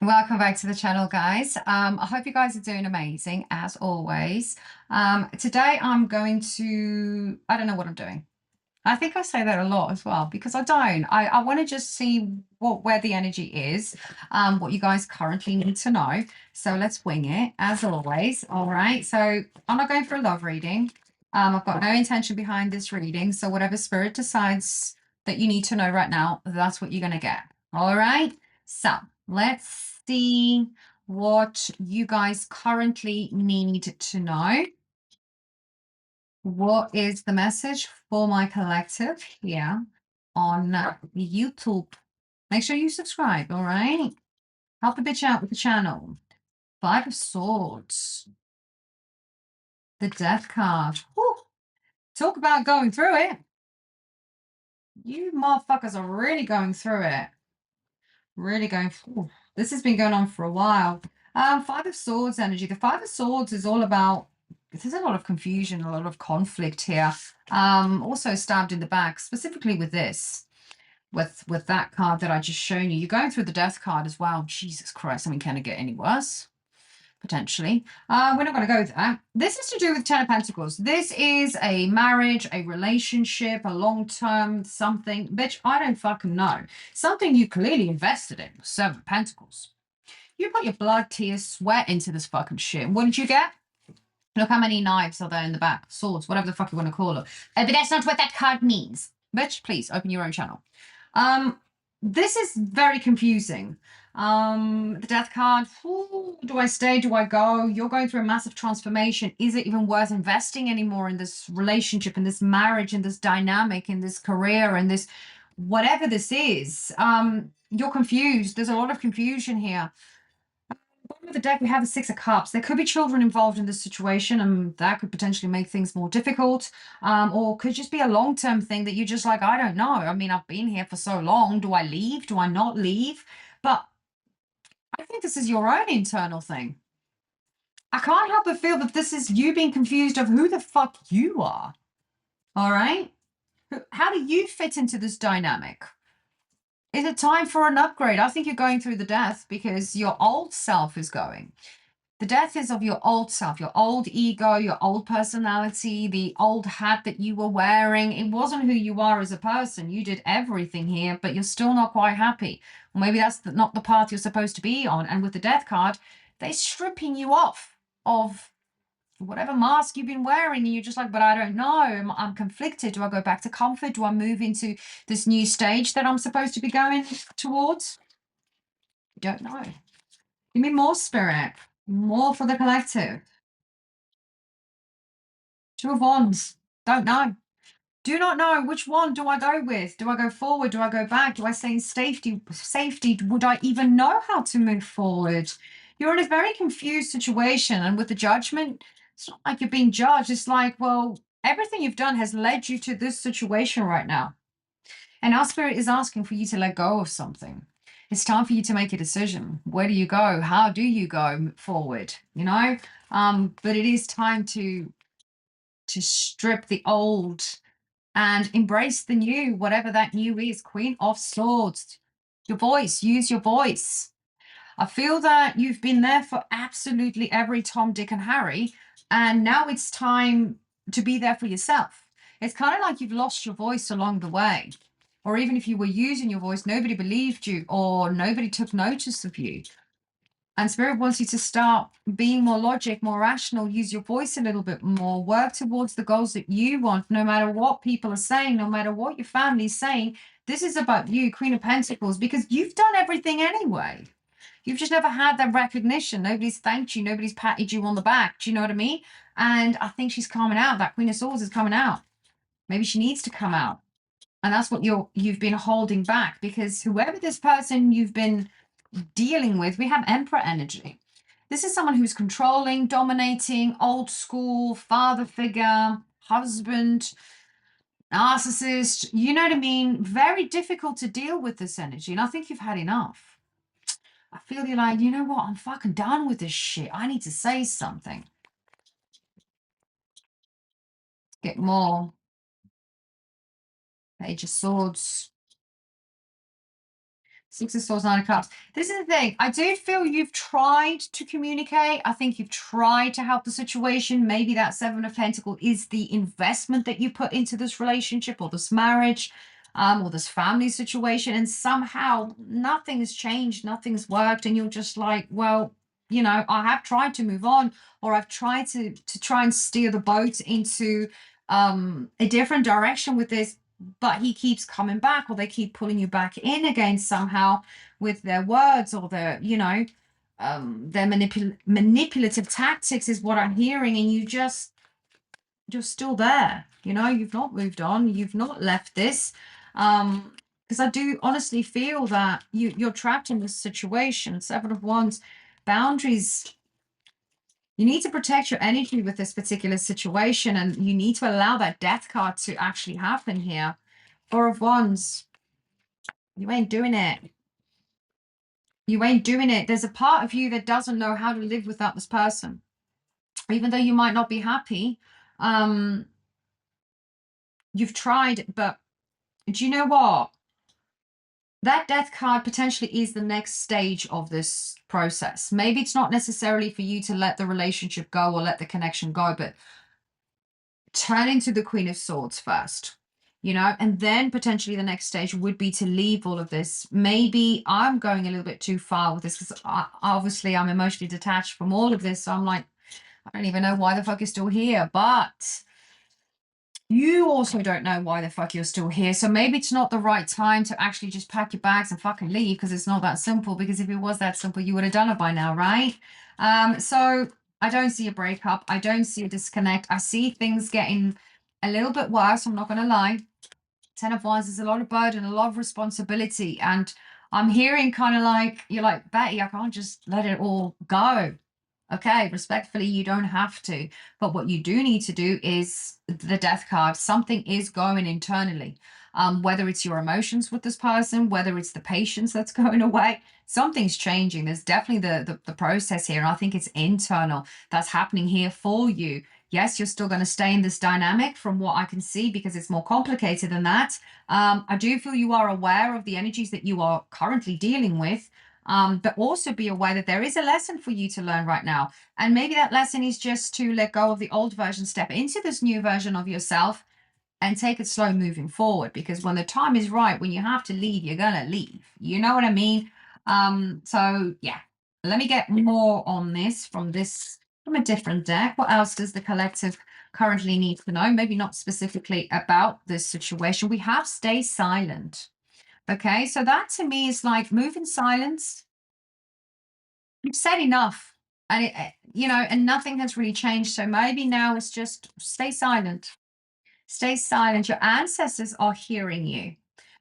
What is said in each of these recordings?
Welcome back to the channel, guys. I hope you guys are doing amazing, as always. Today I'm going to, I don't know what I'm doing. I think I say that a lot as well, because I don't. I want to just see where the energy is, what you guys currently need to know. So let's wing it, as always. All right. So I'm not going for a love reading. I've got no intention behind this reading. So whatever spirit decides that you need to know right now, that's what you're going to get. All right. So let's see what you guys currently need to know. What is the message for my collective here on YouTube? Make sure you subscribe, all right? Help a bitch out with the channel. Five of Swords. The Death card. Whew. Talk about going through it. You motherfuckers are really going through it. Really going through. This has been going on for a while. Five of Swords energy. The Five of Swords is all about, there's a lot of confusion, a lot of conflict here. Also stabbed in the back, specifically with this. With that card that I just shown you. You're going through the Death card as well. Jesus Christ, I mean, can it get any worse? Potentially. We're not going to go there. This is to do with Ten of Pentacles. This is a marriage, a relationship, a long-term something. Bitch, I don't fucking know. Something you clearly invested in. Seven of Pentacles. You put your blood, tears, sweat into this fucking shit. What did you get? Look how many knives are there in the back. Swords, whatever the fuck you want to call it. But that's not what that card means. Bitch, please, open your own channel. This is very confusing. The Death card, ooh, do I stay? Do I go? You're going through a massive transformation. Is it even worth investing anymore in this relationship, in this marriage, in this dynamic, in this career, in this whatever this is? You're confused. There's a lot of confusion here. Bottom of the deck, we have the Six of Cups. There could be children involved in this situation, and that could potentially make things more difficult. Or could just be a long-term thing that you just like, I don't know. I mean, I've been here for so long. Do I leave? Do I not leave? But I think this is your own internal thing. I can't help but feel that this is you being confused of who the fuck you are. All right? How do you fit into this dynamic? Is it time for an upgrade? I think you're going through the death because your old self is going. The death is of your old self, your old ego, your old personality, the old hat that you were wearing. It wasn't who you are as a person. You did everything here, but you're still not quite happy. Or maybe that's not the path you're supposed to be on. And with the death card, they're stripping you off of whatever mask you've been wearing. And you're just like, but I don't know. I'm conflicted. Do I go back to comfort? Do I move into this new stage that I'm supposed to be going towards? Don't know. Give me more, spirit. More for the collective. Two of Wands. Don't know. Do not know. Which one do I go with? Do I go forward? Do I go back? Do I stay in safety? Safety? Would I even know how to move forward? You're in a very confused situation. And with the judgment, it's not like you're being judged. It's like, well, everything you've done has led you to this situation right now. And our spirit is asking for you to let go of something. It's time for you to make a decision. Where do you go? How do you go forward? You know? But it is time to strip the old and embrace the new, whatever that new is. Queen of Swords. Your voice, use your voice. I feel that you've been there for absolutely every Tom, Dick, and Harry, and now it's time to be there for yourself. It's kind of like you've lost your voice along the way. Or even if you were using your voice, nobody believed you or nobody took notice of you. And Spirit wants you to start being more logic, more rational, use your voice a little bit more, work towards the goals that you want, no matter what people are saying, no matter what your family's saying. This is about you, Queen of Pentacles, because you've done everything anyway. You've just never had that recognition. Nobody's thanked you. Nobody's patted you on the back. Do you know what I mean? And I think she's coming out. That Queen of Swords is coming out. Maybe she needs to come out. And that's what you've been holding back, because whoever this person you've been dealing with, we have Emperor energy. This is someone who's controlling, dominating, old school, father figure, husband, narcissist. You know what I mean? Very difficult to deal with this energy. And I think you've had enough. I feel you're like, you know what? I'm fucking done with this shit. I need to say something. Get more. Page of Swords. Six of Swords, Nine of Cups. This is the thing. I do feel you've tried to communicate. I think you've tried to help the situation. Maybe that Seven of Pentacles is the investment that you put into this relationship or this marriage, or this family situation. And somehow nothing's changed, nothing's worked. And you're just like, well, you know, I have tried to move on, or I've tried to try and steer the boat into a different direction with this, but he keeps coming back, or they keep pulling you back in again somehow with their words, or their, you know, their manipulative tactics is what I'm hearing. And you're still there, you know, you've not moved on, you've not left this. Because I do honestly feel that you're trapped in this situation. Seven of Wands, boundaries. You need to protect your energy with this particular situation, and you need to allow that death card to actually happen here. Four of Wands, you ain't doing it. You ain't doing it. There's a part of you that doesn't know how to live without this person. Even though you might not be happy, you've tried, but do you know what? That death card potentially is the next stage of this process. Maybe it's not necessarily for you to let the relationship go or let the connection go, but turn into the Queen of Swords first, you know, and then potentially the next stage would be to leave all of this. Maybe I'm going a little bit too far with this, because obviously I'm emotionally detached from all of this. So I'm like, I don't even know why the fuck you're still here, but you also don't know why the fuck you're still here. So maybe it's not the right time to actually just pack your bags and fucking leave, because it's not that simple. Because if it was that simple, you would have done it by now, right? So I don't see a breakup. I don't see a disconnect. I see things getting a little bit worse. I'm not going to lie. Ten of Wands is a lot of burden, a lot of responsibility. And I'm hearing kind of like, you're like, Betty, I can't just let it all go. Okay, respectfully, you don't have to. But what you do need to do is the death card. Something is going internally. Whether it's your emotions with this person, whether it's the patience that's going away, something's changing. There's definitely the process here. And I think it's internal that's happening here for you. Yes, you're still going to stay in this dynamic from what I can see, because it's more complicated than that. I do feel you are aware of the energies that you are currently dealing with. But also be aware that there is a lesson for you to learn right now. And maybe that lesson is just to let go of the old version, step into this new version of yourself, and take it slow moving forward. Because when the time is right, when you have to leave, you're going to leave. You know what I mean? So yeah, let me get more on this from a different deck. What else does the collective currently need to know? Maybe not specifically about this situation. We have stay silent. Okay, so that to me is like move in silence. You've said enough, and you know, and nothing has really changed. So maybe now it's just stay silent. Stay silent. Your ancestors are hearing you.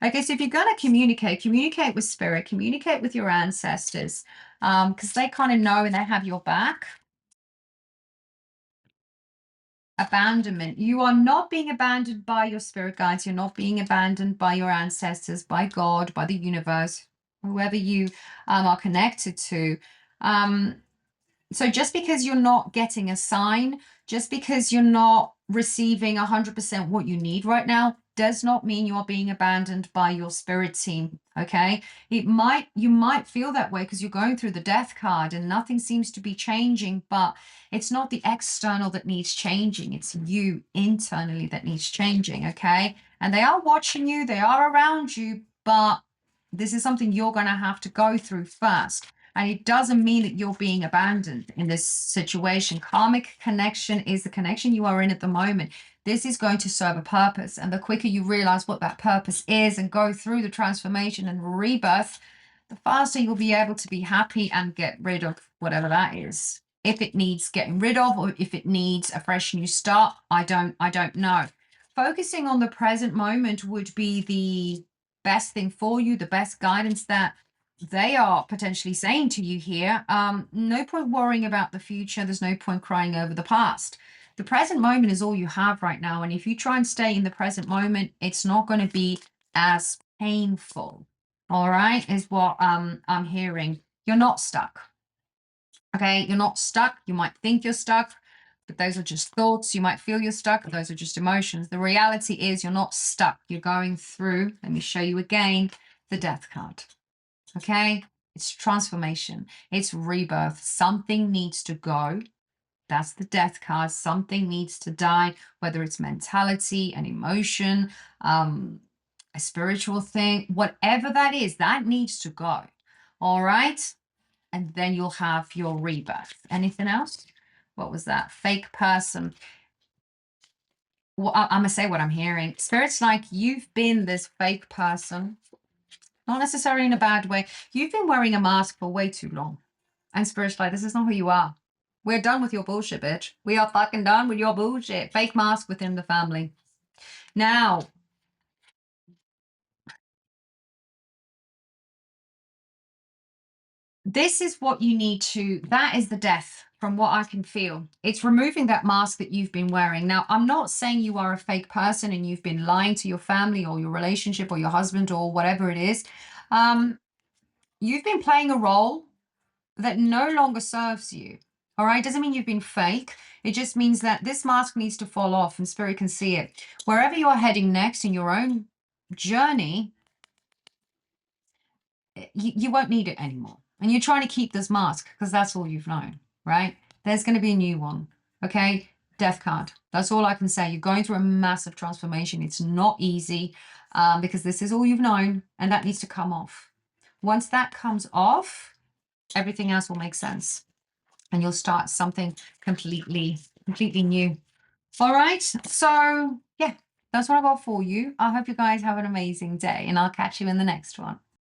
Okay, so if you're going to communicate, communicate with spirit, communicate with your ancestors, because they kind of know and they have your back. Abandonment. You are not being abandoned by your spirit guides. You're not being abandoned by your ancestors, by God, by the universe, whoever you are connected to. So just because you're not getting a sign, just because you're not receiving 100% what you need right now, does not mean you are being abandoned by your spirit team. Okay, you might feel that way because you're going through the death card and nothing seems to be changing, but it's not the external that needs changing, it's you internally that needs changing. Okay, and they are watching you, they are around you, but this is something you're going to have to go through first. And it doesn't mean that you're being abandoned in this situation. Karmic connection is the connection you are in at the moment. This is going to serve a purpose. And the quicker you realize what that purpose is and go through the transformation and rebirth, the faster you'll be able to be happy and get rid of whatever that is. If it needs getting rid of, or if it needs a fresh new start, I don't know. Focusing on the present moment would be the best thing for you, the best guidance that they are potentially saying to you here. No point worrying about the future. There's no point crying over the past. The present moment is all you have right now. And if you try and stay in the present moment, it's not going to be as painful. All right, is what I'm hearing. You're not stuck. Okay, you're not stuck. You might think you're stuck, but those are just thoughts. You might feel you're stuck, but those are just emotions. The reality is you're not stuck. You're going through, let me show you again, the death card. Okay. It's transformation. It's rebirth. Something needs to go. That's the death card. Something needs to die, whether it's mentality, an emotion, a spiritual thing, whatever that is, that needs to go. All right. And then you'll have your rebirth. Anything else? What was that? Fake person. Well, I'm going to say what I'm hearing. Spirit's like you've been this fake person, not necessarily in a bad way. You've been wearing a mask for way too long. And Spirit's like, this is not who you are. We're done with your bullshit, bitch. We are fucking done with your bullshit. Fake mask within the family. Now, this is what you need to, that is the death from what I can feel. It's removing that mask that you've been wearing. Now, I'm not saying you are a fake person and you've been lying to your family or your relationship or your husband or whatever it is. You've been playing a role that no longer serves you. All right. Doesn't mean you've been fake. It just means that this mask needs to fall off and spirit can see it. Wherever you're heading next in your own journey, you won't need it anymore. And you're trying to keep this mask because that's all you've known, right? There's going to be a new one. Okay. Death card. That's all I can say. You're going through a massive transformation. It's not easy because this is all you've known and that needs to come off. Once that comes off, everything else will make sense and you'll start something completely new. All right. So yeah, that's what I got for you. I hope you guys have an amazing day and I'll catch you in the next one.